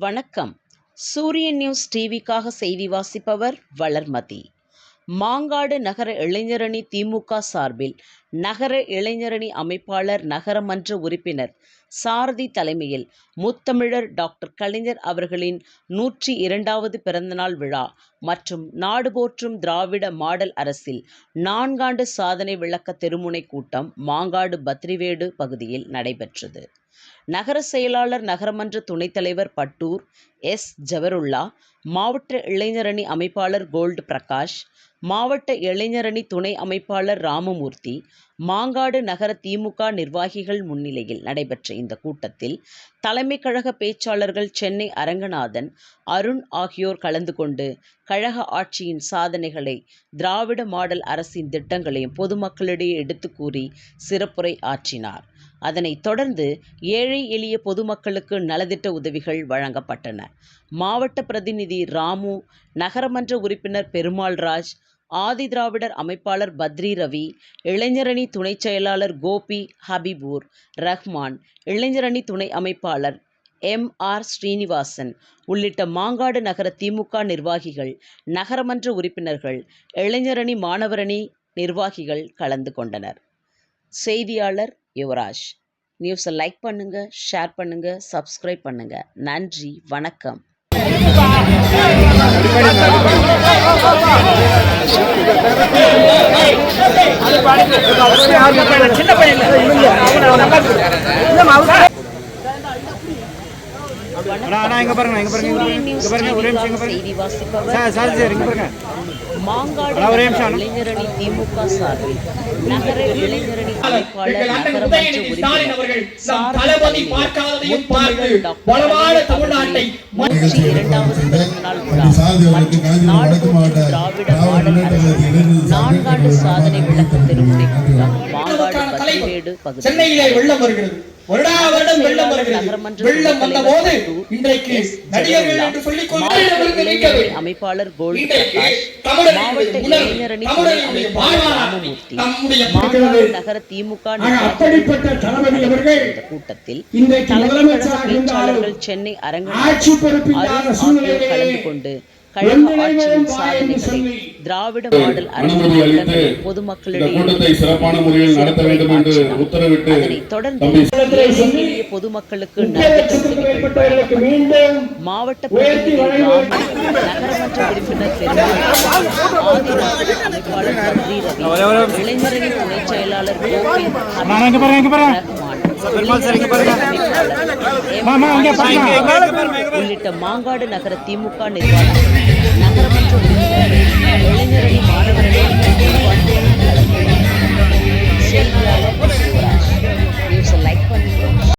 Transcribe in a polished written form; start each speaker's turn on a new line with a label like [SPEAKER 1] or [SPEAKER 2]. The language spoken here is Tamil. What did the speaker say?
[SPEAKER 1] வணக்கம். சூரியன் நியூஸ் டிவிக்காக செய்தி வாசிப்பவர் வளர்மதி. மாங்காடு நகர இளைஞரணி திமுக சார்பில் நகர இளைஞரணி அமைப்பாளர் நகரமன்ற உறுப்பினர் சாரதி தலைமையில் முத்தமிழர் டாக்டர் கலைஞர் அவர்களின் 102வது பிறந்தநாள் விழா மற்றும் நாடு போற்றும் திராவிட மாடல் அரசில் 4 ஆண்டு சாதனை விளக்க தெருமுனை கூட்டம் மாங்காடு பத்ரிவேடு பகுதியில் நடைபெற்றது. நகர செயலாளர் நகரமன்ற துணைத் தலைவர் பட்டூர் எஸ். ஜவருல்லா, மாவட்ட இளைஞரணி அமைப்பாளர் கோல்டு பிரகாஷ், மாவட்ட இளைஞரணி துணை அமைப்பாளர் ராமமூர்த்தி, மாங்காடு நகர திமுக நிர்வாகிகள் முன்னிலையில் நடைபெற்ற இந்த கூட்டத்தில் தலைமை கழக பேச்சாளர்கள் சென்னை அரங்கநாதன், அருண் ஆகியோர் கலந்து கொண்டு கழக ஆட்சியின் சாதனைகளை, திராவிட மாடல் அரசின் திட்டங்களையும் பொதுமக்களிடையே எடுத்து கூறி சிறப்புரை ஆற்றினார். அதனைத் தொடர்ந்து ஏழை எளிய பொதுமக்களுக்கு நலத்திட்ட உதவிகள் வழங்கப்பட்டன. மாவட்ட பிரதிநிதி ராமு, நகரமன்ற உறுப்பினர் பெருமாள்ராஜ், ஆதி திராவிடர் அமைப்பாளர் பத்ரி ரவி, இளைஞரணி துணை செயலாளர் கோபி ஹபீபூர் ரஹ்மான், இளைஞரணி துணை அமைப்பாளர் M.R. ஸ்ரீனிவாசன் உள்ளிட்ட மாங்காடு நகர திமுக நிர்வாகிகள், நகரமன்ற உறுப்பினர்கள், இளைஞரணி மாணவரணி நிர்வாகிகள் கலந்து கொண்டனர். செய்தியாளர் யுவராஜ். நியூஸை லைக் பண்ணுங்க, ஷேர் பண்ணுங்க, சப்ஸ்கிரைப் பண்ணுங்க. நன்றி, வணக்கம். செய்தி வாசிப்பவர் மாங்காடு இளைஞரணி திமுக சார்பில் நகர இளைஞரணி அமைப்பாளர் நகரமன்ற உறுப்பினர் சாரதி முத்தமிழர் டாக்டர் 102வது பிறந்தநாள் விழா மற்றும் நாடு போற்றும் திராவிட மாடல் அரசின் 4 ஆண்டு சாதனை விளக்க தெருமுனை கூட்டம் மாங்காடு பத்ரிவேடு பகுதியில் அமைப்பாளர் கோல்டு பிரகாஷ், மாவட்ட இளைஞரணி துணை அமைப்பாளர் ராமமூர்த்தி, மாங்காடு நகர திமுக இந்த கூட்டத்தில் தலைமை கழக பேச்சாளர்கள் சென்னை அரங்கநாதன், அருண் ஆகியோர் கலந்து கொண்டு கழக ஆட்சியின் சாதனைகளை, திராவிட மாடல் அரசின் பொதுமக்களிடையே
[SPEAKER 2] சிறப்பான முறையில் நடத்த வேண்டும் என்று உத்தரவிட்டு
[SPEAKER 1] அதனைத் தொடர்ந்து எளிய பொதுமக்களுக்கு மாவட்ட பிரதிநிதி ராமு, நகரமன்ற உறுப்பினர் பெருமாள், ஆதி திராவிடர் அமைப்பாளர் பத்ரி ரவி, இளைஞரணி துணை செயலாளர் கோபி உள்ளிட்ட மாங்காடு நகர திமுக நிர்வாகிகள், நகரமன்ற